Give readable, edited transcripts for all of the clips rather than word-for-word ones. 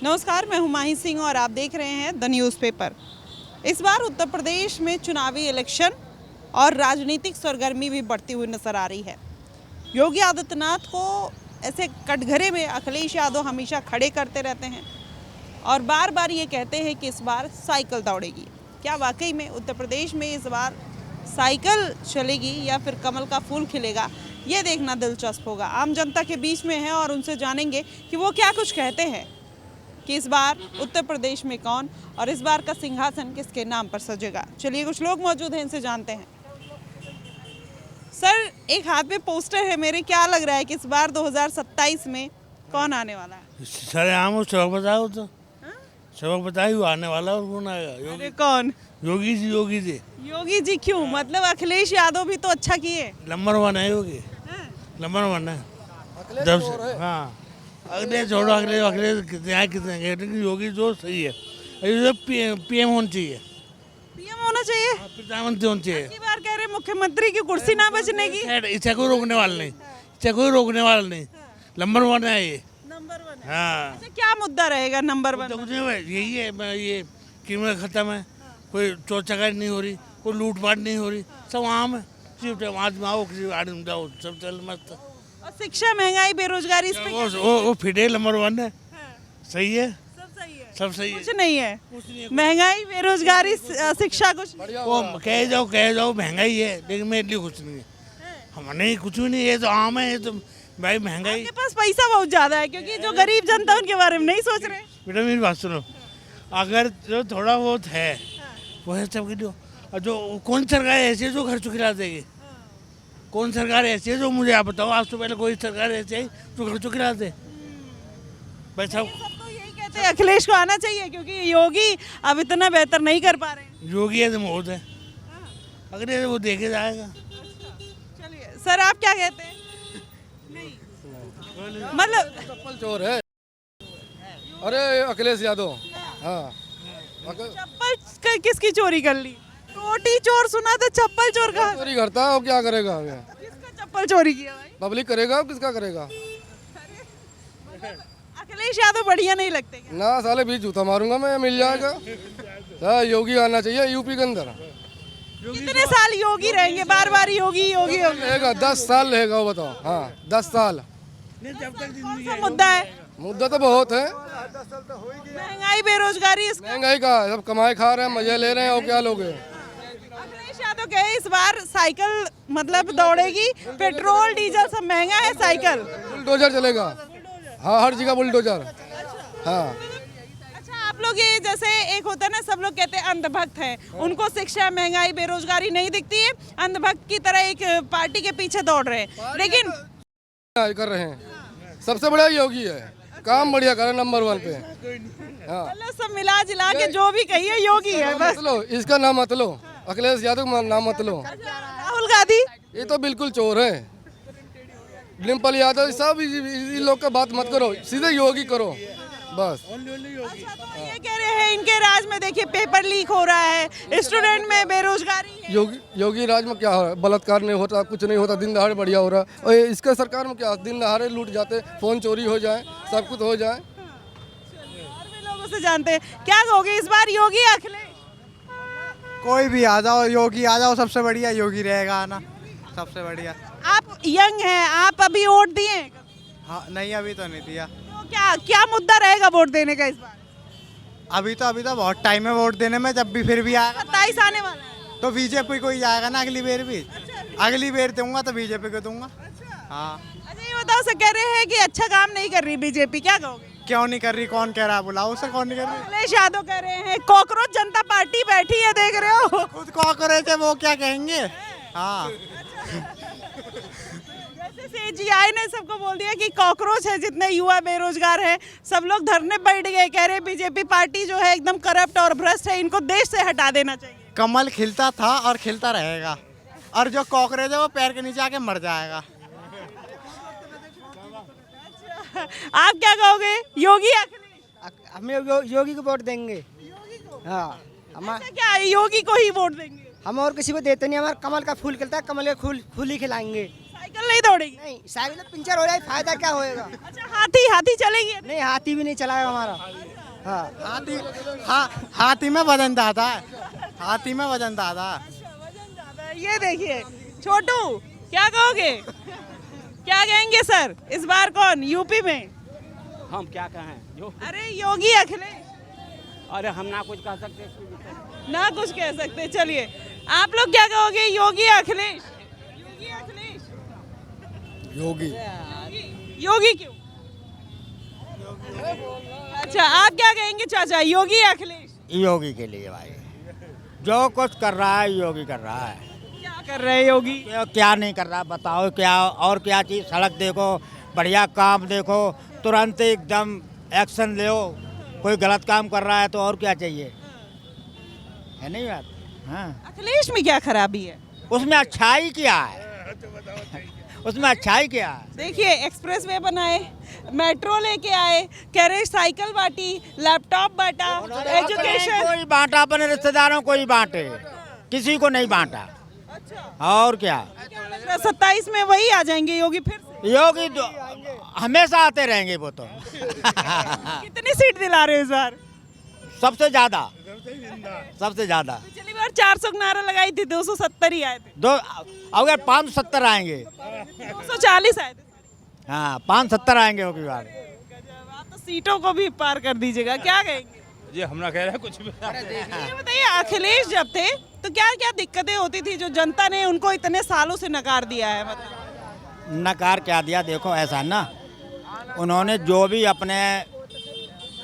नमस्कार, मैं हुमायूं सिंह और आप देख रहे हैं द न्यूज़पेपर। इस बार उत्तर प्रदेश में चुनावी इलेक्शन और राजनीतिक सरगर्मी भी बढ़ती हुई नजर आ रही है। योगी आदित्यनाथ को ऐसे कटघरे में अखिलेश यादव हमेशा खड़े करते रहते हैं और बार बार ये कहते हैं कि इस बार साइकिल दौड़ेगी। क्या वाकई में उत्तर प्रदेश में इस बार साइकिल चलेगी या फिर कमल का फूल खिलेगा, ये देखना दिलचस्प होगा। आम जनता के बीच में है और उनसे जानेंगे कि वो क्या कुछ कहते हैं कि इस बार उत्तर प्रदेश में कौन और इस बार का सिंहासन किसके नाम पर सजेगा। चलिए, कुछ लोग मौजूद हैं, इनसे जानते हैं। सर, एक हाथ में पोस्टर है मेरे, क्या लग रहा है कि इस बार 2027 में कौन आने वाला है? सर आम सबक बताओ तो सबक बताइए आने वाला और कौन आएगा? अरे कौन? योगी जी। योगी जी योगी जी क्यों? मतलब अखिलेश यादव भी तो अच्छा किए। नंबर 1 है योगी, नंबर 1 है जब से। हाँ, अगले छोड़ो, अगले कितने योगी जो सही है। ये पीएम होना चाहिए, पीएम होना चाहिए, प्रधानमंत्री होना चाहिए। इसी बार कह रहे मुख्यमंत्री की कुर्सी ना बचने की। इसे कोई रोकने वाला नहीं, इसे कोई रोकने वाला नहीं। नंबर 1 है ये, नंबर 1 है। हाँ। अच्छा, क्या मुद्दा रहेगा नंबर 1? तो कुछ नहीं है, यही है, ये कीमत खत्म है, कोई चोर चकारी नहीं हो रही, कोई लूटपाट नहीं हो रही, सब आम है। सिर्फ वहाँ आओ, किसी आदमी जाओ, सब चल मस्त। और शिक्षा, महंगाई, बेरोजगारी, इस पे क्या? वो फिडे नंबर 1 है, सही है, सब सही है, सब सही है। कुछ नहीं है, महंगाई, बेरोजगारी, शिक्षा कुछ नहीं। वो कह जाओ महंगाई है, लेकिन मेरे लिए कुछ नहीं है। हम नहीं, कुछ भी नहीं, ये तो आम है, ये तो भाई महंगाई। आपके पास पैसा बहुत ज्यादा है, क्योंकि जो गरीब जनता है उनके बारे में नहीं सोच रहे। बेटा मेरी बात सुनो, अगर जो थोड़ा बहुत है वो है सबके लिए। और जो कौन सरकार ऐसी है जो घर चुकी ला देगी? कौन सरकार ऐसी है जो, मुझे आप बताओ, आज तो पहले कोई सरकार ऐसी है जो घर चुकी ला दे? भाई सब तो यही कहते हैं अखिलेश को आना चाहिए, क्योंकि योगी अब इतना बेहतर नहीं कर पा रहे हैं। योगी है तो मौत है, अगर ये वो देखे जाएगा। चलिए सर, आप क्या कहते हैं? मतलब चप्पल चोर है। अरे अखिलेश यादव, हाँ। चप्पल किसकी चोरी कर ली? रोटी चोर सुना था, चप्पल चोर का चोरी करता है, वो क्या करेगा? किसका चप्पल चोरी किया भाई? पब्लिक करेगा, किसका करेगा? अखिलेश यादव बढ़िया नहीं लगते क्या? ना साले बीच जूता मारूंगा मैं, मिल जाएगा। योगी आना चाहिए यूपी के अंदर। कितने साल योगी रहेंगे? बार बार योगी योगी योगी रहेगा 10 साल रहेगा, वो बताओ। हाँ, 10 साल। कौन सा मुद्दा है? मुद्दा तो बहुत है। महंगाई, बेरोजगारी, महंगाई का सब कमाए खा रहे हैं, मजे ले रहे हैं, और क्या लोगे? अखिलेश यादव कहे इस बार साइकिल मतलब दौड़ेगी, पेट्रोल डीजल सब महंगा है, साइकिल बुलडोजर चलेगा। हाँ, हर जगह बुलडोजर। हाँ। अच्छा, आप लोग ये जैसे एक होता है ना, सब लोग कहते हैं अंधभक्त हैं, उनको शिक्षा, महंगाई, बेरोजगारी नहीं दिखती है, अंधभक्त की तरह एक पार्टी के पीछे दौड़ रहे हैं। लेकिन कर रहे हैं, सबसे बड़ा योगी है, काम बढ़िया करे, नंबर 1 पे। हाँ, मतलब सब मिला जिला के जो भी कहिए योगी है बस। मत लो, इसका नाम मत लो, अखिलेश यादव का नाम मत लो। राहुल गांधी, ये तो बिल्कुल चोर है। डिम्पल यादव, सब इस लोग का बात मत करो, सीधे योगी करो बस। अच्छा, तो ये कह रहे हैं इनके राज में देखिए पेपर लीक हो रहा है, स्टूडेंट में बेरोजगारी है। योगी राज में क्या हो रहा है? बलात्कार नहीं होता, कुछ नहीं होता, दिन दहाड़े बढ़िया हो रहा है। और इसके सरकार में क्या, दिन दहाड़े लूट जाते, फोन चोरी हो जाए, सब कुछ हो जाए। और भी लोगों से जानते हैं, क्या कहोगे इस बार योगी अखिलेश? कोई भी आ जाओ, योगी आ जाओ, सबसे बढ़िया योगी रहेगा आना, सबसे बढ़िया। आप यंग हैं, आप अभी वोट दिए हैं? हाँ, नहीं अभी तो नहीं दिया। तो क्या मुद्दा रहेगा वोट देने का इस बार? अभी तो बहुत टाइम है वोट देने में, जब भी फिर भी आएगा 27 आने वाला है तो बीजेपी को ही जाएगा ना अगली बार भी। अगली बार दूंगा तो बीजेपी को दूंगा। हाँ। अच्छा, ये बताओ, सर कह रहे हैं कि अच्छा काम नहीं कर रही बीजेपी, क्या कहोगे? क्यों नहीं कर रही? कौन कह रहा है? बुलाओ उसे, कौन नहीं कर रही? अखिलेश यादव कह रहे हैं कॉकरोच जनता पार्टी बैठी है, देख रहे हो। खुद कॉकरोच है, वो क्या कहेंगे? हाँ। सीजीआई ने सबको बोल दिया कि कॉकरोच है, जितने युवा बेरोजगार हैं सब लोग धरने बैठ गए, कह रहे बीजेपी पार्टी जो है एकदम करप्ट और भ्रष्ट है, इनको देश से हटा देना चाहिए। कमल खिलता था और खिलता रहेगा, और जो कॉकरोच है वो पैर के नीचे आके मर जाएगा। आप क्या कहोगे, योगी अखिलेश? हम योगी को वोट देंगे। हाँ, हम अच्छा, क्या योगी को ही वोट देंगे? हम और किसी को देते नहीं, हमारा कमल का फूल खिलता है, कमल के फूल ही खिलाएंगे। साइकिल नहीं दौड़ेगी? नहीं, साइकिल पंचर हो जाए, फायदा क्या होएगा? अच्छा, हाथी चलेगी? नहीं, हाथी भी नहीं चलाएगा हमारा। हाँ हाथी में वजन दादा, हाथी में वजन दादा। वजन ज्यादा है। ये देखिए छोटू, क्या कहोगे, क्या कहेंगे सर इस बार कौन यूपी में? हम क्या कहें जो, अरे योगी अखिलेश? अरे हम ना कुछ कह सकते। ना कुछ कह सकते। चलिए आप लोग क्या कहोगे, योगी अखिलेश? योगी अखिलेश? योगी। योगी क्यों? अच्छा आप क्या कहेंगे चाचा, योगी अखिलेश? योगी के लिए भाई, जो कुछ कर रहा है योगी कर रहा है। क्या कर रहे हैं योगी? क्या नहीं कर रहा बताओ, क्या और क्या चीज़? सड़क देखो, बढ़िया काम देखो, तुरंत एकदम एक्शन लो। कोई गलत काम कर रहा है तो और क्या चाहिए, है नहीं बात? हाँ, अखिलेश में क्या खराबी है? उसमें अच्छाई क्या है? उसमें अच्छाई क्या है? देखिए एक्सप्रेसवे बनाए, मेट्रो लेके आए, कैरेज साइकिल बांटी, लैपटॉप बांटा, एजुकेशन। कोई बांटा अपने रिश्तेदारों को ही बांटे, किसी को नहीं बांटा। और क्या? 27 में वही आ जाएंगे योगी फिर से? योगी हमेशा आते रहेंगे वो तो। कितनी सीट दिला रहे हो इस बार? सबसे ज्यादा, सबसे ज्यादा। पिछली बार 400 का नारा लगाई थी, 270 ही आए थे। दो अगर 570 आएंगे, 240 आए थे। हाँ 570 आएंगे वो की बार। आप तो सीटों को भी पार कर दीजिएगा, क्या कहेंगे? जी हम ना कह रहे हैं कुछ भी। ये बताइए अखिलेश जब थे तो क्या क्या दिक्कतें होती थी जो जनता ने उनको इतने सालों से नकार दिया है? मतलब नकार क्या दिया, देखो ऐसा ना, उन्होंने जो भी अपने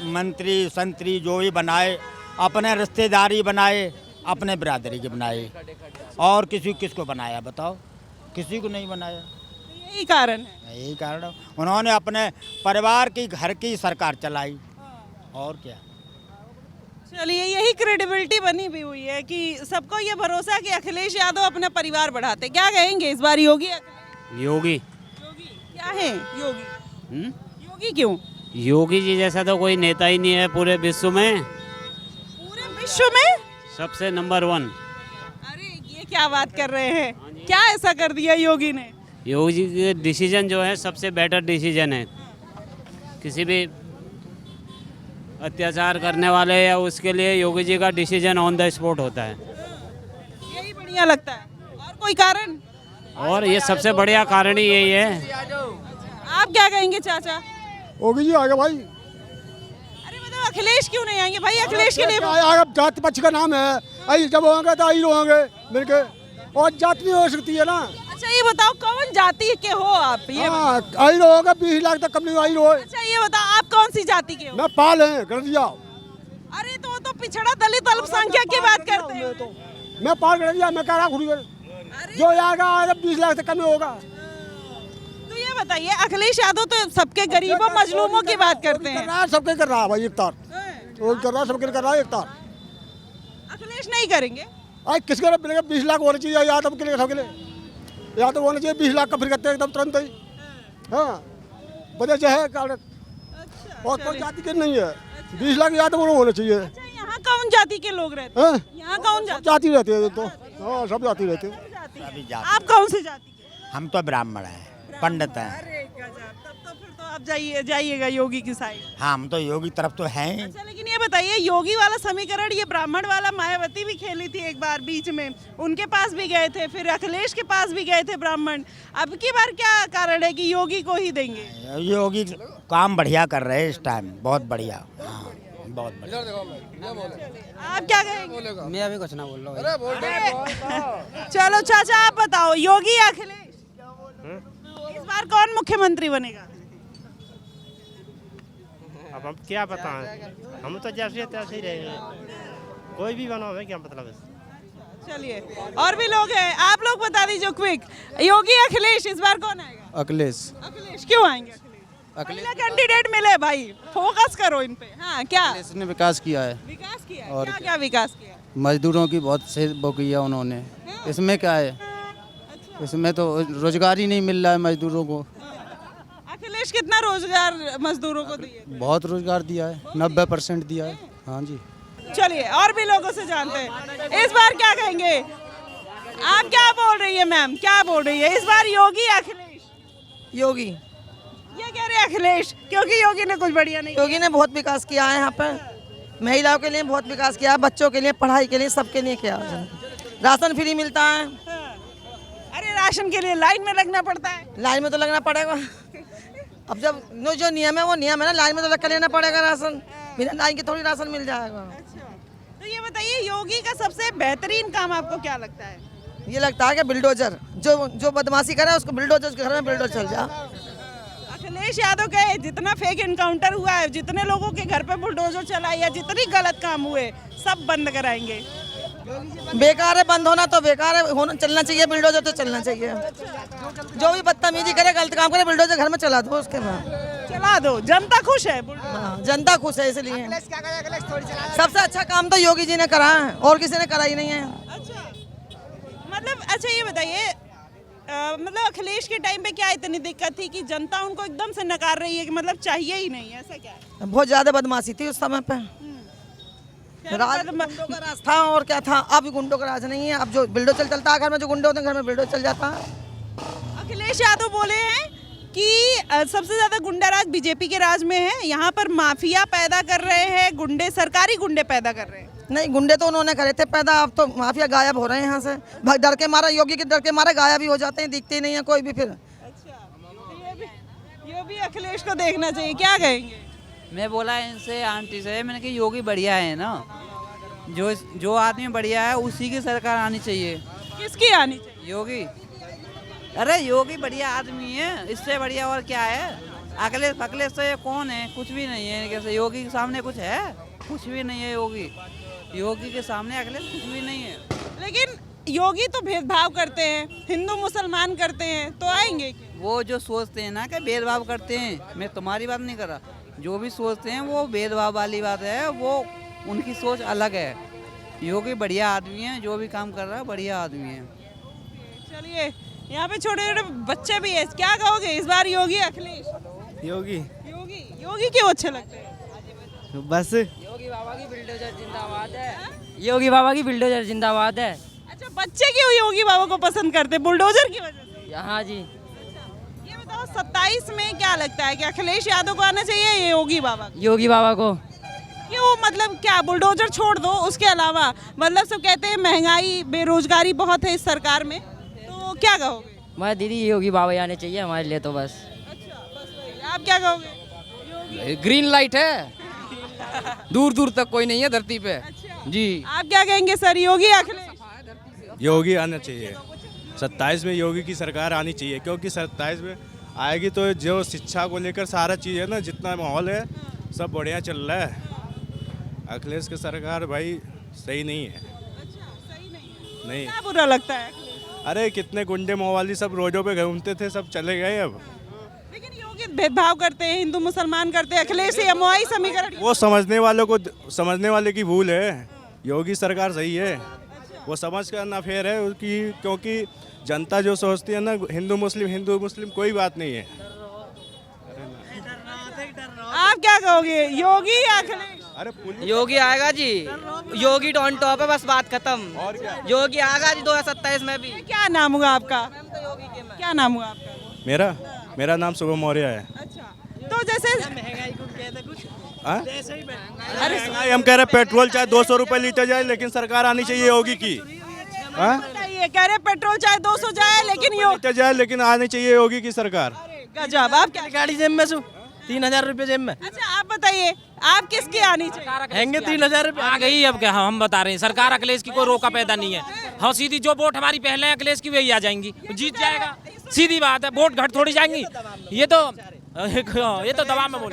मंत्री संतरी जो भी बनाए, अपने रिश्तेदारी बनाए, अपने बिरादरी के बनाए, और किसको बनाया बताओ? किसी को नहीं बनाया। यही कारण है। यही कारण है। उन्होंने अपने परिवार की घर की सरकार चलाई, और क्या। चलिए यही क्रेडिबिलिटी बनी भी हुई है कि सबको ये भरोसा है कि अखिलेश यादव अपना परिवार बढ़ाते। क्या कहेंगे इस बार योगी अखिलेश? योगी योगी क्या है योगी? योगी क्यों? योगी जी जैसा तो कोई नेता ही नहीं है पूरे विश्व में, पूरे विश्व में सबसे नंबर 1। अरे ये क्या बात कर रहे हैं, क्या ऐसा कर दिया योगी ने? योगी जी के डिसीजन जो है सबसे बेटर डिसीजन है। किसी भी अत्याचार करने वाले या उसके लिए योगी जी का डिसीजन ऑन द स्पॉट होता है। यही बढ़िया लगता है, और कोई कारण? और ये सबसे बढ़िया कारण ही यही है। आप क्या कहेंगे चाचा? योगी जी आ गया भाई। अरे मतलब अखिलेश क्यों नहीं आएंगे भाई? अखिलेश के लिए आएगा, जाति पक्ष का नाम है, आई जब होंगे तो आई होंगे मिलके, और जाति नहीं हो सकती है ना। अच्छा ये बताओ कौन जाति के हो आप? ये आई होगा 20 लाख तक कम नहीं आई रहो। अच्छा ये बताओ आप कौन सी जाति के हो? मैं पाल है कर दिया। अरे तो वो तो पिछड़ा दलित अल्पसंख्यक की बात करते हैं। मैं पाल कर दिया, मैं कह रहा खुद जो आएगा 20 लाख तक कम नहीं होगा। तो ये बताइए अखिलेश यादव तो सबके गरीबों मजलूमों की बात करते हैं। सबके कर रहा है भाई, एक तार वो कर रहा है, सबके कर रहा है एक तार। अखिलेश नहीं करेंगे? आज किसके लिए मिलेगा? 20 लाख होना चाहिए यादव के लिए, सबके लिए यादव होना चाहिए। 20 लाख का फिर करते हैं एकदम तुरंत ही। हाँ वजह से है कारण, और कोई जाति के नहीं है। 20 लाख यादव होना चाहिए। अच्छा यहाँ कौन जाति के लोग रहते हैं? यहाँ कौन जाति रहती है तो, हाँ सब जाति रहते हैं। सभी जाति। आप कौन सी जाति के? हम तो ब्राह्मण हैं, पंडित हैं। अरे गजब, तब तो फिर तो आप जाइएगा योगी की साइड। हाँ हम तो योगी तरफ तो हैं ही। अच्छा लेकिन ये बताइए योगी वाला समीकरण ये ब्राह्मण वाला मायावती भी खेली थी एक बार बीच में, उनके पास भी गए थे, फिर अखिलेश के पास भी गए थे ब्राह्मण। अब की बार क्या कारण है कि योगी को ही देंगे? योगी काम बढ़िया कर रहे हैं इस टाइम, बहुत बढ़िया। हाँ बहुत बढ़िया। आप क्या कहेंगे? मैं अभी कुछ ना बोल रहा हूँ। चलो चाचा आप बताओ, योगी या अखिलेश इस बार कौन मुख्यमंत्री बनेगा? अब हम क्या बताएं, हम तो जैसे तैसे ही रहेंगे, कोई भी बना हमें क्या मतलब है। चलिए और भी लोग हैं, आप लोग बता दीजिए क्विक, योगी अखिलेश इस बार कौन आएगा? अखिलेश। अखिलेश क्यों आएंगे? पहला कैंडिडेट मिले भाई, फोकस करो इन पे। हाँ क्या इसने विकास किया है, विकास किया है? और क्या क्या विकास किया? मजदूरों की बहुत से वो किया उन्होंने। इसमें क्या है, इसमें तो रोजगार ही नहीं मिल रहा है मजदूरों को। अखिलेश कितना रोजगार मजदूरों को दिए? बहुत रोजगार दिया है, 90% दिया है। हाँ जी। चलिए और भी लोगों से जानते हैं, इस बार क्या कहेंगे? आप क्या बोल रही है मैम, क्या बोल रही है? इस बार योगी अखिलेश? योगी। ये कह रहे हैं अखिलेश, क्योंकि योगी ने कुछ बढ़िया नहीं योगी ने बहुत विकास किया है यहाँ पे। महिलाओं के लिए बहुत विकास किया, बच्चों के लिए, पढ़ाई के लिए, सबके लिए किया उसने। राशन फ्री मिलता है। अरे राशन के लिए लाइन में लगना पड़ता है। लाइन में तो लगना पड़ेगा। अब जब जो नियम है वो नियम है ना, लाइन में तो लग कर लेना पड़ेगा राशन। बिना लाइन के थोड़ी राशन मिल जाएगा। तो ये बताइए, योगी का सबसे बेहतरीन काम आपको क्या लगता है? ये लगता है कि बिल्डोजर जो बदमाशी करे उसको बिल्डोजर, उसके घर में बिल्डोजर चल जा। अखिलेश यादव कहे जितना फेक इनकाउंटर हुआ है, जितने लोगों के घर पे बुलडोजर चला या जितनी गलत काम हुए, सब बंद कराएंगे। बेकार है, बंद होना तो बेकार है, होना चलना चाहिए, बिल्डोजर तो चलना चाहिए। जो भी बदतमीजी करे, गलत काम करे, बिल्डोजर घर में चला दो, उसके बाद चला दो। जनता खुश है। हाँ, जनता खुश है, इसलिए सबसे अच्छा काम तो योगी जी ने करा है, और किसी ने करा ही नहीं है। अच्छा ये बताइए, मतलब अखिलेश के टाइम पे क्या इतनी दिक्कत थी कि जनता उनको एकदम से नकार रही है कि मतलब चाहिए ही नहीं, ऐसा क्या है? बहुत ज्यादा बदमाशी थी उस समय पे। राज गुंडों का राज था और क्या था। अब गुंडों का राज नहीं है। अब जो बिल्डोजर चलता है घर में, जो गुंडे होते हैं घर में बिल्डोजर चल जाता है। अखिलेश यादव बोले हैं कि सबसे ज्यादा गुंडा राज बीजेपी के राज में है, यहाँ पर माफिया पैदा कर रहे हैं, गुंडे, सरकारी गुंडे पैदा कर रहे हैं। नहीं, गुंडे तो उन्होंने करे थे पैदा, अब तो माफिया गायब हो रहे हैं यहाँ से। डर के मारा, योगी के डर के मारे गायब ही हो जाते हैं, दिखते ही नहीं है कोई भी। फिर ये भी अखिलेश को देखना चाहिए, क्या कहेंगे? मैं बोला इनसे, आंटी से, मैंने कि योगी बढ़िया है ना, जो आदमी बढ़िया है उसी की सरकार आनी चाहिए। किसकी आनी चाहिए? योगी। अरे योगी बढ़िया आदमी है, इससे बढ़िया और क्या है? अखिलेश तो ये कौन है? कुछ भी नहीं है। कैसे योगी के सामने कुछ है? कुछ भी नहीं है। योगी के सामने अखिलेश कुछ भी नहीं है। लेकिन योगी तो भेदभाव करते हैं, हिंदू मुसलमान करते हैं, तो आएंगे क्यों? वो जो सोचते हैं ना कि भेदभाव करते हैं, मैं तुम्हारी बात नहीं कर रहा, जो भी सोचते हैं वो भेदभाव वाली बात है, वो उनकी सोच अलग है। योगी बढ़िया आदमी है, जो भी काम कर रहा है बढ़िया आदमी है। चलिए, यहाँ पे छोटे छोटे बच्चे भी है, क्या कहोगे इस बार योगी अखिलेश? योगी क्यों अच्छे लगते हैं? बस योगी बाबा की बिल्डोजर जिंदाबाद है। योगी बाबा की बिल्डोजर जिंदाबाद है। अच्छा, बच्चे क्यों योगी बाबा को पसंद करते हैं? बुलडोजर की वजह से? हाँ जी। ये बताओ, 27 में क्या लगता है कि अखिलेश यादव को आना चाहिए या योगी बाबा को? योगी बाबा को। क्यों, मतलब क्या? बुलडोजर छोड़ दो, उसके अलावा मतलब सब कहते हैं महंगाई, बेरोजगारी बहुत है इस सरकार में, तो क्या कहोगे? मैं दीदी योगी बाबा आने चाहिए हमारे लिए तो बस। अच्छा, बस वही। आप क्या कहोगे? ग्रीन लाइट है, दूर दूर तक कोई नहीं है धरती पे। अच्छा। जी। आप क्या कहेंगे सर, योगी अखिलेश? योगी आना चाहिए। 27 में योगी की सरकार आनी चाहिए, क्योंकि 27 में आएगी तो जो शिक्षा को लेकर सारा चीज़ है ना, जितना माहौल है सब बढ़िया चल रहा है। अखिलेश की सरकार भाई सही नहीं है। अच्छा, सही नहीं है। नहीं। क्या बुरा लगता है? अरे कितने गुंडे मवाली सब रोडों पे घूमते थे, सब चले गए अब। लेकिन योगी भेदभाव करते हैं, हिंदू मुसलमान करते हैं, अखिलेश से एमओआई समीकरण। वो समझने वाले की भूल है। योगी सरकार सही है, वो समझ कर ना फेर है उसकी, क्योंकि जनता जो सोचती है ना, हिंदू मुस्लिम कोई बात नहीं है। आप क्या कहोगे, योगी या अखिलेश? अरे योगी आएगा जी, योगी ऑन टॉप है, बस बात खत्म। और क्या? योगी आएगा जी 2027 में भी। क्या नाम हुआ आपका? क्या नाम हुआ आपका? मेरा नाम शुभम मौर्य है। अच्छा, तो जैसे महंगाई को कहते कुछ हाँ? अरे हम कह रहे पेट्रोल चाहे 200 रुपए लीटर जाए, लेकिन सरकार आनी चाहिए योगी की। हाँ? बताइए, कह रहे पेट्रोल चाहे 200 जाए लेकिन लीटर जाए, लेकिन आनी चाहिए योगी की सरकार। गजब। आप क्या? गाड़ी जेब में 3000 रुपये जेब में। अच्छा, आप बताइए, आप किसकी आनी चाहिए? हैंगे 3000 रुपये आ गई। अब क्या हम बता रहे हैं, सरकार अखिलेश की कोई रोका पैदा नहीं है। हाँ, सीधी जो वोट हमारी पहले है अखिलेश की वही आ जाएंगी, जीत जाएगा, सीधी बात है। वोट घट थोड़ी जाएंगी, ये तो दबाव में बोल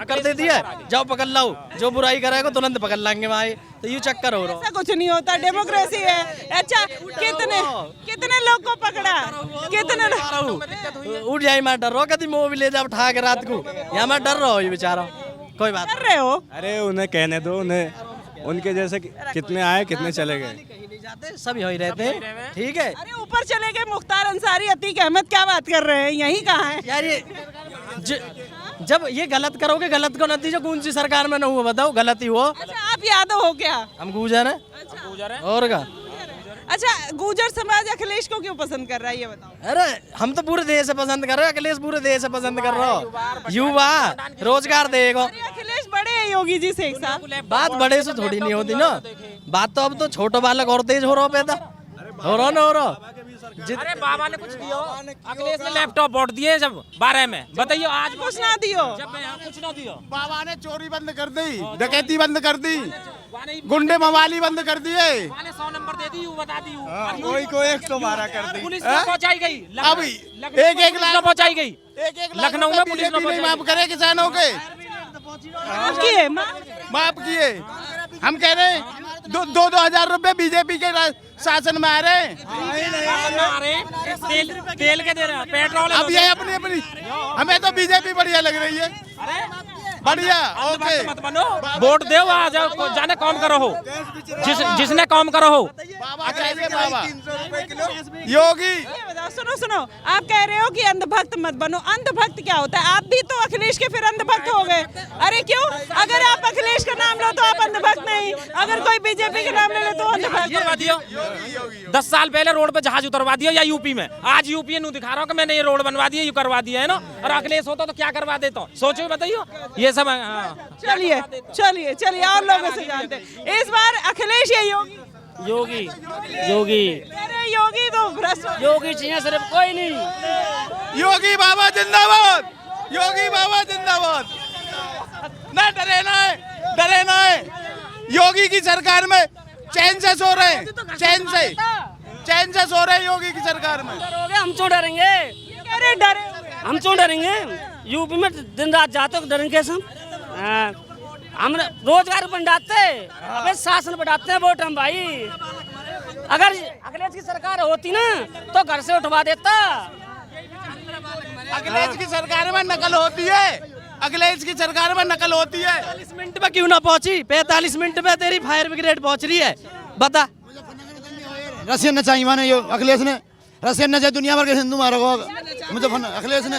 कर देती है। जाओ पकड़ लाओ, जो बुराई करेगा तुरंत पकड़ लाएंगे वहाँ। तो ये चक्कर हो रहा है। ऐसा कुछ नहीं होता, डेमोक्रेसी है। अच्छा, कितने लोग को पकड़ा? कितने उठ जाए, मैं डर रहा हूँ, कभी मोह भी ले जाओ उठा के रात को, यहाँ मैं डर रहा हूँ ये बेचारा। कोई बात कर रहे हो? अरे उन्हें कहने दो, उन्हें उनके जैसे कितने आए कितने चले गए। जाते सब यही रहते हैं, ठीक है। अरे ऊपर चले गए मुख्तार अंसारी, अतीक अहमद, क्या बात कर रहे हैं? यही कहाँ है यार? ये जब ये गलत करोगे, गलत को नतीजा कौन सी सरकार में ना हुआ बताओ? गलत ही हुआ। अच्छा, आप यादव हो क्या? हम गुजर हैं। अच्छा, और क्या? अच्छा, गुर्जर समाज अखिलेश को क्यों पसंद कर रहा है, ये बताओ। अरे हम तो पूरे देश से पसंद कर रहे हैं, अखिलेश पूरे देश से पसंद कर रहा हो। युवा रोजगार देगा। अखिलेश बड़े हैं योगी जी से एक साथ। बात बड़े से थोड़ी नहीं होती ना, बात तो अब तो छोटो बालक और तेज हो रहा पैदा हो रहा ना हो रहा। अरे बाबा ने कुछ दियो, अखिलेश ने लैपटॉप वोट दिए जब 12 में, बताइए आज कुछ ना दियो, जब मैं यहाँ कुछ ना दियो। बाबा ने चोरी बंद कर दी, डकैती बंद कर दी, गुंडे मवाली बंद कर दिए। 100 नंबर दे दी, बता दी कोई को 112 कर दी। पुलिस में पहुंचाई गई, अब एक लाख पहुंचाई गई, एक लखनऊ में पुलिस ने नहीं माफ करे किसानों के, माफ किए। हम कह रहे हैं 2,000 रुपए बीजेपी के शासन में आ रहे हैं, तेल के दे रहे हैं, पेट्रोल। अब ये अपनी हमें तो बीजेपी बढ़िया लग रही है, बढ़िया। ओके मत बनो, वोट दो, आ जाओ, जाने काम करो हो, जिसने काम करो हो। बाबा योगी सुनो सुनो, आप कह रहे हो कि अंधभक्त मत बनो। अंधभक्त क्या होता है? आप भी तो अखिलेश के फिर अंधभक्त हो गए। अरे क्यों? अगर आप अखिलेश का नाम लो तो आप अंधभक्त नहीं, अगर कोई बीजेपी का नाम ले लो तो अंधभक्त। 10 साल पहले रोड पे जहाज उतरवा दिया या यूपी में, आज यूपी नु दिखा रहा हूँ कि मैंने ये रोड बनवा दिया, ये करवा दिया है ना। और अखिलेश होता तो क्या करवा देता, सोचो बताइए ये सब। चलिए चलिए चलिए और लोगों से जानते हैं। इस बार अखिलेश या योगी? योगी योगी अरे योगी तो भ्रष्ट, योगी चाहिए सिर्फ, कोई नहीं। योगी बाबा जिंदाबाद, योगी बाबा जिंदाबाद। ना डरे ना है, डरे ना है। योगी की सरकार में चैन से सो रहे हैं, चैन से सो रहे हैं योगी की सरकार में। हम क्यों डरेंगे? अरे डरे, हम क्यों डरेंगे? यूपी में दिन रात जाते हो, डरेंगे कैसे हम रोजगार बढ़ाते, अबे शासन बढ़ाते हैं वोट हम भाई। अगर अखिलेश की सरकार होती ना तो घर से उठवा देता। अखिलेश की सरकार में नकल होती है, अखिलेश की सरकार में नकल होती है। 45 मिनट में क्यों ना पहुंची? 45 मिनट में तेरी फायर ब्रिगेड पहुंच रही है, बता। रशियन नचाई माने यो अखिलेश ने, रशियन नचाई दुनिया भर के हिंदू मारा मुझे अखिलेश ने।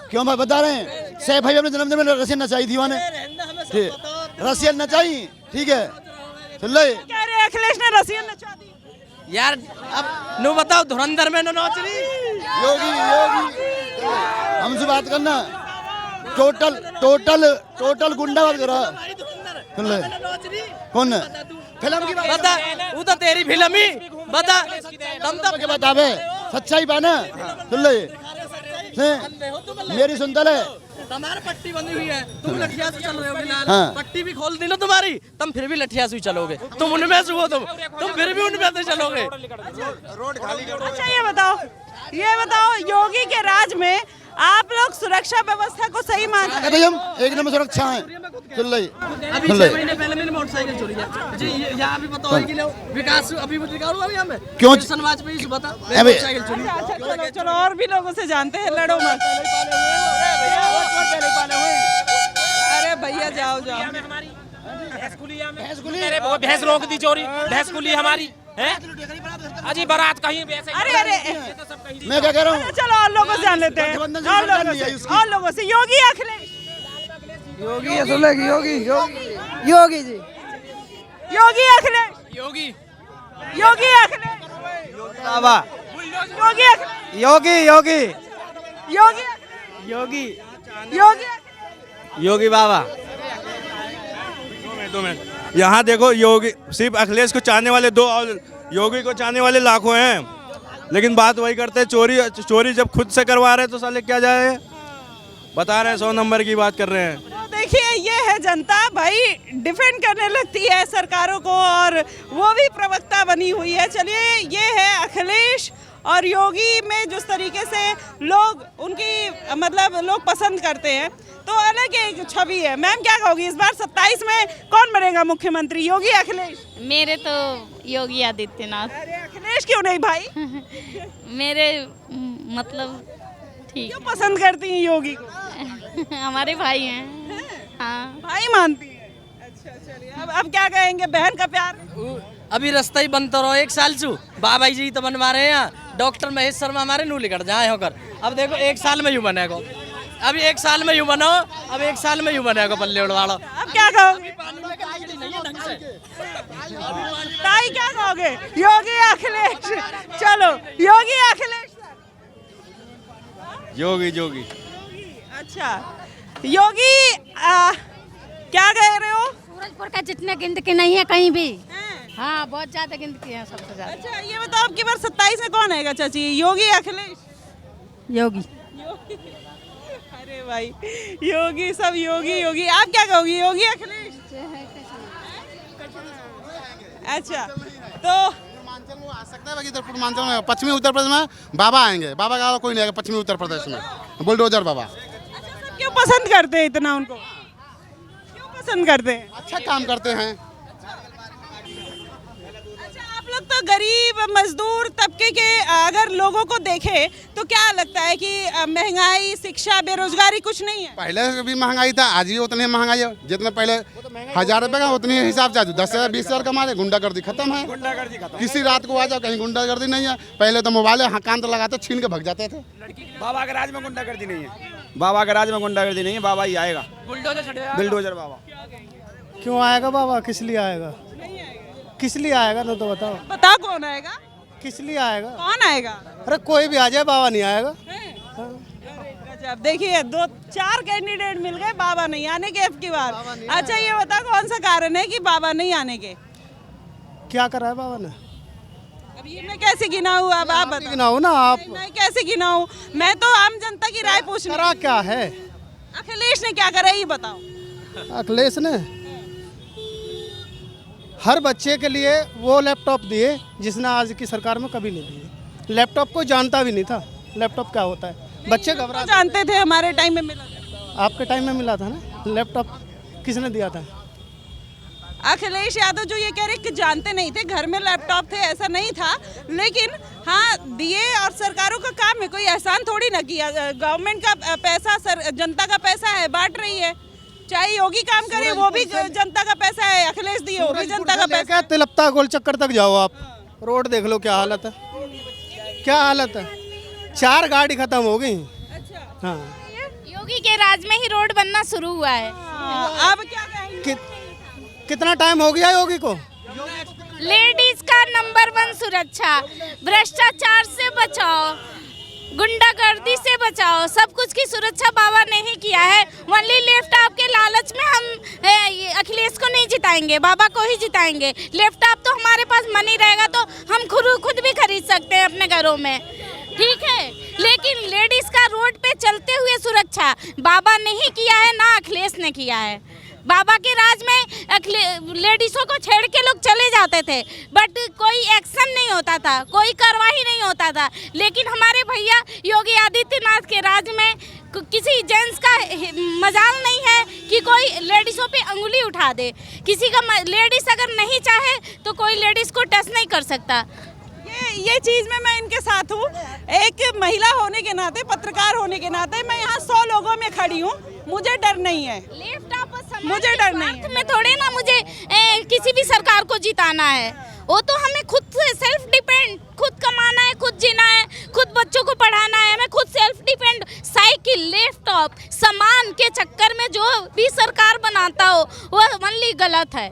क्यों भाई बता रहे हैं? सैफ भाई अपने जन्मदिन में रशियन नचाई थी माने, रशियन नचाई, ठीक है। सुन ले, कह रहे अखिलेश ने रशियन नचा दी यार। अब नो बताओ, धुरंधर में नाच रही योगी हमसे बात करना। टोटल गुंडागर्दी करा। सुन ले, कौन फिल्म की बता, वो तो तेरी फिल्म ही बता, तुम तो के बतावे सच्चाई पाना। सुन ले, मेरी सुनता ले, तुम्हारी पट्टी बंधी हुई है, तुम लठिया से चल रहे हो फिलहाल। हाँ। पट्टी भी खोल दी ना तुम्हारी, तुम फिर भी लठिया से चलोगे, तुम उनमें से हो, तुम फिर भी उनमें से चलोगे। रोड खाली। अच्छा ये बताओ योगी के राज में आप लोग सुरक्षा व्यवस्था को सही मानते हैं? हम एक नंबर सुरक्षा है। सुन ले, अभी 6 महीने पहले मैंने मोटरसाइकिल चोरी है जी, यहाँ भी बताओ कि विकास अभी दिखाऊं अभी हमें क्यों समाज पे इस बता मोटरसाइकिल चोरी। अच्छा चलो और भी लोगों से जानते हैं, लड़ो मत। अरे भैया जाओ भैंस रोक दी चोरी, भैंस कुली हमारी है अजी बारात कहीं। अरे मैं क्या कह रहा हूँ, चलो और लोगों से जान लेते हैं, और लोगों से। योगी अखिलेश? योगी योगी जी, योगी अखिलेश, योगी अखिलेश, बाबा योगी अखिलेश, योगी बाबा। 2 मिनट यहाँ देखो, योगी सिर्फ अखिलेश को चाहने वाले 2 और योगी को चाहने वाले लाखों हैं, लेकिन बात वही करते हैं। चोरी जब खुद से करवा रहे हैं तो साले क्या जाए, बता रहे हैं 100 नंबर की बात कर रहे हैं। तो देखिए ये है जनता भाई, डिफेंड करने लगती है सरकारों को, और वो भी प्रवक्ता बनी हुई है। चलिए, ये है अखिलेश और योगी में जिस तरीके से लोग उनकी मतलब लोग पसंद करते हैं, तो अलग एक छवि है। मैम क्या कहोगी, इस बार 27 में कौन बनेगा मुख्यमंत्री, योगी अखिलेश? मेरे तो योगी आदित्यनाथ। अरे अखिलेश क्यों नहीं भाई? मेरे मतलब ठीक। क्यों पसंद करती हैं योगी को? हमारे भाई हैं। हाँ, भाई मानती है। अच्छा चलिए, अब क्या कहेंगे, बहन का प्यार? अभी रास्ता ही बनता रहो 1 साल से, बाबा जी तो बनवा रहे हैं। डॉक्टर महेश शर्मा हमारे नू लिखट जाए होकर, अब देखो 1 साल में यूँ बनेगा, अभी 1 साल में यूँ बनो, अब 1 साल में यूँ बनेगा पल्ले उड़वाड़ो। अब क्या कहोगे, ताई क्या कहोगे? योगी अखिलेश? चलो योगी अखिलेश। योगी। अच्छा योगी क्या कह रहे हो? सूरजपुर का जितने गिनती नहीं है कहीं भी। हाँ बहुत ज्यादा गिनती है, सबसे ज्यादा। अच्छा ये बताओ आपकी बार 27 में कौन आएगा चाची, योगी या अखिलेश? योगी। अरे भाई योगी, सब योगी योगी। आप क्या कहोगी, योगी अखिलेश? अच्छा तो आ सकता है बाकी इधर पूर्वांचल में, पश्चिमी उत्तर प्रदेश में बाबा आएंगे, बाबा का कोई नहीं आएगा पश्चिमी उत्तर प्रदेश में, बुलडोजर बाबा। क्यों पसंद करते हैं इतना उनको, क्यों पसंद करते हैं? अच्छा काम करते हैं। अच्छा आप लोग तो गरीब मजदूर तबके के अगर लोगों को देखें तो क्या लगता है कि महंगाई, शिक्षा, बेरोजगारी कुछ नहीं है? पहले भी महंगाई था, आज भी उतनी महंगाई है जितने पहले 1000 रुपए का उतनी हिसाब से 10,000 20,000 कमा रहे। गुंडागर्दी खत्म है, किसी रात को आ जाओ कहीं गुंडागर्दी नहीं है। पहले तो मोबाइल कान तो लगाते छीन के भग जाते थे। बाबा के राज में गुंडागर्दी नहीं है, बाबा के राज में गुंडागर्दी नहीं है, बाबा ही आएगा बुलडोजर बाबा। क्यों आएगा बाबा, किस लिए आएगा? किस लिए आएगा ना तो बताओ। बताओ कौन आएगा, किस लिए आएगा? कौन आएगा? अरे कोई भी आ जाए, बाबा नहीं आएगा। अब देखिए 2-4 कैंडिडेट मिल गए, बाबा नहीं आने के अब की बार। अच्छा ये बताओ कौन सा कारण है कि बाबा नहीं आने के? क्या करा है बाबा ने? अब ये मैं कैसे गिनाऊं, अब आप बताओ। गिनाओ ना आप। मैं कैसे गिनाऊं, मैं तो आम जनता की राय पूछ रही हूं। क्या है अखिलेश ने क्या करा ये बताओ। अखिलेश ने हर बच्चे के लिए वो लैपटॉप दिए जिसने आज की सरकार में कभी नहीं दिए। लैपटॉप को जानता भी नहीं था लैपटॉप क्या होता है, बच्चे घबरा जानते थे, हमारे टाइम में मिला था। आपके टाइम में मिला था ना लैपटॉप, किसने दिया था? अखिलेश यादव जो ये कह रहे कि जानते नहीं थे, घर में लैपटॉप थे, ऐसा नहीं था, लेकिन हाँ दिए। और सरकारों का काम है, कोई एहसान थोड़ी ना किया। गवर्नमेंट का पैसा जनता का पैसा है, बांट रही है। चाहे योगी काम करे वो भी जनता का पैसा है, अखिलेश दिए वो भी जनता का पैसा। तिलप्ता गोल चक्कर तक जाओ आप, रोड देख लो क्या हालत है, क्या हालत है। 4 गाड़ी खत्म हो गई। अच्छा हाँ। योगी के राज में ही रोड बनना शुरू हुआ है। अब क्या कहेंगे? कितना टाइम हो गया योगी को? लेडीज का नंबर 1 सुरक्षा, भ्रष्टाचार से बचाओ, गुंडागर्दी से बचाओ, सब कुछ की सुरक्षा बाबा ने ही किया है। ओनली लैपटॉप के लालच में हम अखिलेश को नहीं जिताएंगे, बाबा को ही जिताएंगे। लैपटॉप तो हमारे पास मनी रहेगा तो हम खुद भी खरीद सकते हैं अपने घरों में, ठीक है। लेकिन लेडीज का रोड पे चलते हुए सुरक्षा बाबा ने ही किया है, ना अखिलेश ने किया है। बाबा के राज में लेडीज़ों को छेड़ के लोग चले जाते थे, बट कोई एक्शन नहीं होता था, कोई कार्रवाई नहीं होता था। लेकिन हमारे भैया योगी आदित्यनाथ के राज में किसी जेंट्स का मजाल नहीं है कि कोई लेडीज़ों पे अंगुली उठा दे। किसी का लेडीज़ अगर नहीं चाहे तो कोई लेडीज़ को टच नहीं कर सकता। ये चीज़ में मैं इनके साथ हूँ। एक महिला होने के नाते, पत्रकार होने के नाते मैं यहाँ 100 लोगों में खड़ी हूँ, मुझे डर नहीं है। मुझे डर नहीं है। मैं थोड़े ना मुझे किसी भी सरकार को जिताना है, वो तो हमें खुद से सेल्फ डिपेंड, खुद कमाना है, खुद जीना है, खुद बच्चों को पढ़ाना है, हमें खुद सेल्फ डिपेंड। साइकिल, लैपटॉप, सामान के चक्कर में जो भी सरकार बनाता हो वो ओनली गलत है।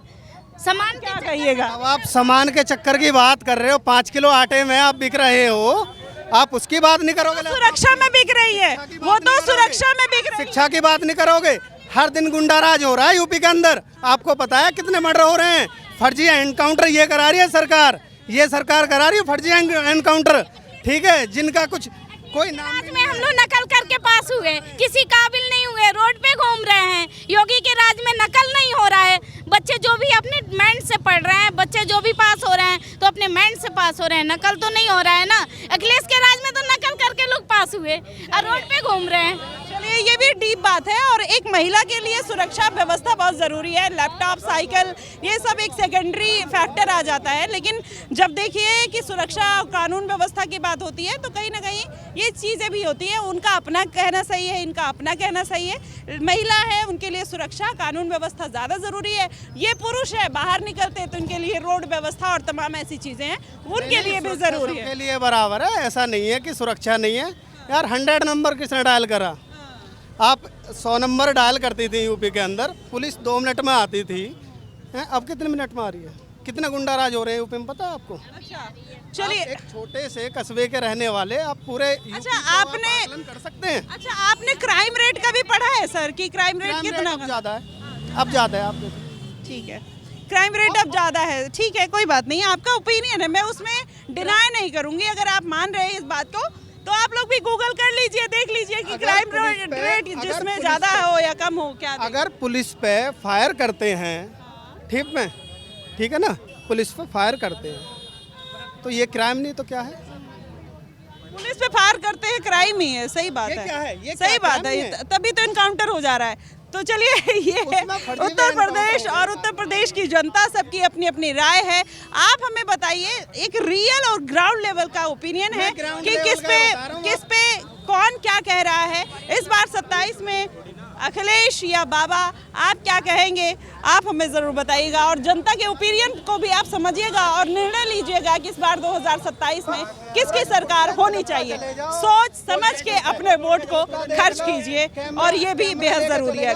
सामान क्या कहिएगा? अब आप सामान के चक्कर की बात कर रहे हो, 5 किलो आटे में आप बिक रहे हो, आप उसकी बात नहीं करोगे? सुरक्षा में बिक रही है वो, तो सुरक्षा में बिक रही है। शिक्षा की बात नहीं करोगे? हर दिन गुंडाराज हो रहा है यूपी के अंदर, आपको पता है कितने मर्डर हो रहे हैं? फर्जी एनकाउंटर ये करा रही है सरकार, ये सरकार करा रही है फर्जी एनकाउंटर, ठीक है। जिनका कुछ कोई नाम में हम लोग नकल करके पास हुए, किसी काबिल नहीं हुए, रोड पे घूम रहे हैं। योगी के राज में नकल नहीं हो रहा है। बच्चे जो भी अपने माइंड से पढ़ रहे हैं, बच्चे जो भी पास हो रहे हैं तो अपने माइंड से पास हो रहे हैं, नकल तो नहीं हो रहा है ना। अखिलेश के राज में तो नकल करके लोग पास हुए और रोड पे घूम रहे हैं। चलिए ये भी डीप बात है। और एक महिला के लिए सुरक्षा व्यवस्था बहुत ज़रूरी है। लैपटॉप, साइकिल, ये सब एक सेकेंडरी फैक्टर आ जाता है, लेकिन जब देखिए कि सुरक्षा कानून व्यवस्था की बात होती है तो कहीं ना कहीं ये चीज़ें भी होती है। उनका अपना कहना सही है, इनका अपना कहना सही है। महिला है, उनके लिए सुरक्षा कानून व्यवस्था ज़्यादा ज़रूरी है। ये पुरुष है, बाहर निकलते तो उनके लिए रोड व्यवस्था और तमाम ऐसी चीज़ें हैं, उनके लिए भी ज़रूरी है। के लिए बराबर है, ऐसा नहीं है कि सुरक्षा नहीं है। यार 100 नंबर किसने डायल करा? आप 100 नंबर डायल करती थी यूपी के अंदर, पुलिस 2 मिनट में आती थी, अब कितने मिनट में आ रही है? कितने गुंडाराज हो रहे हैं यूपी में, पता है आपको? चलिए, एक छोटे से कस्बे के रहने वाले आप पूरे अच्छा आपने कर सकते हैं। अच्छा आपने क्राइम रेट का भी पढ़ा है सर कि क्राइम रेट कितना ज़्यादा है? अब ज़्यादा है, आप देखो। ठीक है, क्राइम रेट अब ज़्यादा है, ठीक है, कोई बात नहीं, आपका ओपिनियन है, मैं उसमें डिनाई नहीं करूंगी। अगर आप मान रहे हैं इस बात को तो आप लोग भी गूगल कर लीजिए, देख लीजिए कि क्राइम रेट जिसमें ज़्यादा हो या कम हो क्या। अगर पुलिस पे फायर करते हैं, ठीक है ना, पुलिस पे फायर करते हैं तो ये क्राइम नहीं तो क्या है? पुलिस पे फायर करते हैं क्राइम ही है, सही बात है, क्या है? ये सही क्या बात क्राइम है, है? तभी तो इनकाउंटर हो जा रहा है। तो चलिए, ये उत्तर प्रदेश और उत्तर प्रदेश की जनता, सबकी अपनी अपनी राय है। आप हमें बताइए एक रियल और ग्राउंड लेवल का ओपिनियन है कि किस पे कौन क्या कह रहा है। इस बार 27 में अखिलेश या बाबा, आप क्या कहेंगे, आप हमें ज़रूर बताइएगा और जनता के ओपिनियन को भी आप समझिएगा और निर्णय लीजिएगा कि इस बार 2027 में किसकी सरकार होनी चाहिए। सोच समझ के अपने वोट को खर्च कीजिए और ये भी बेहद ज़रूरी है।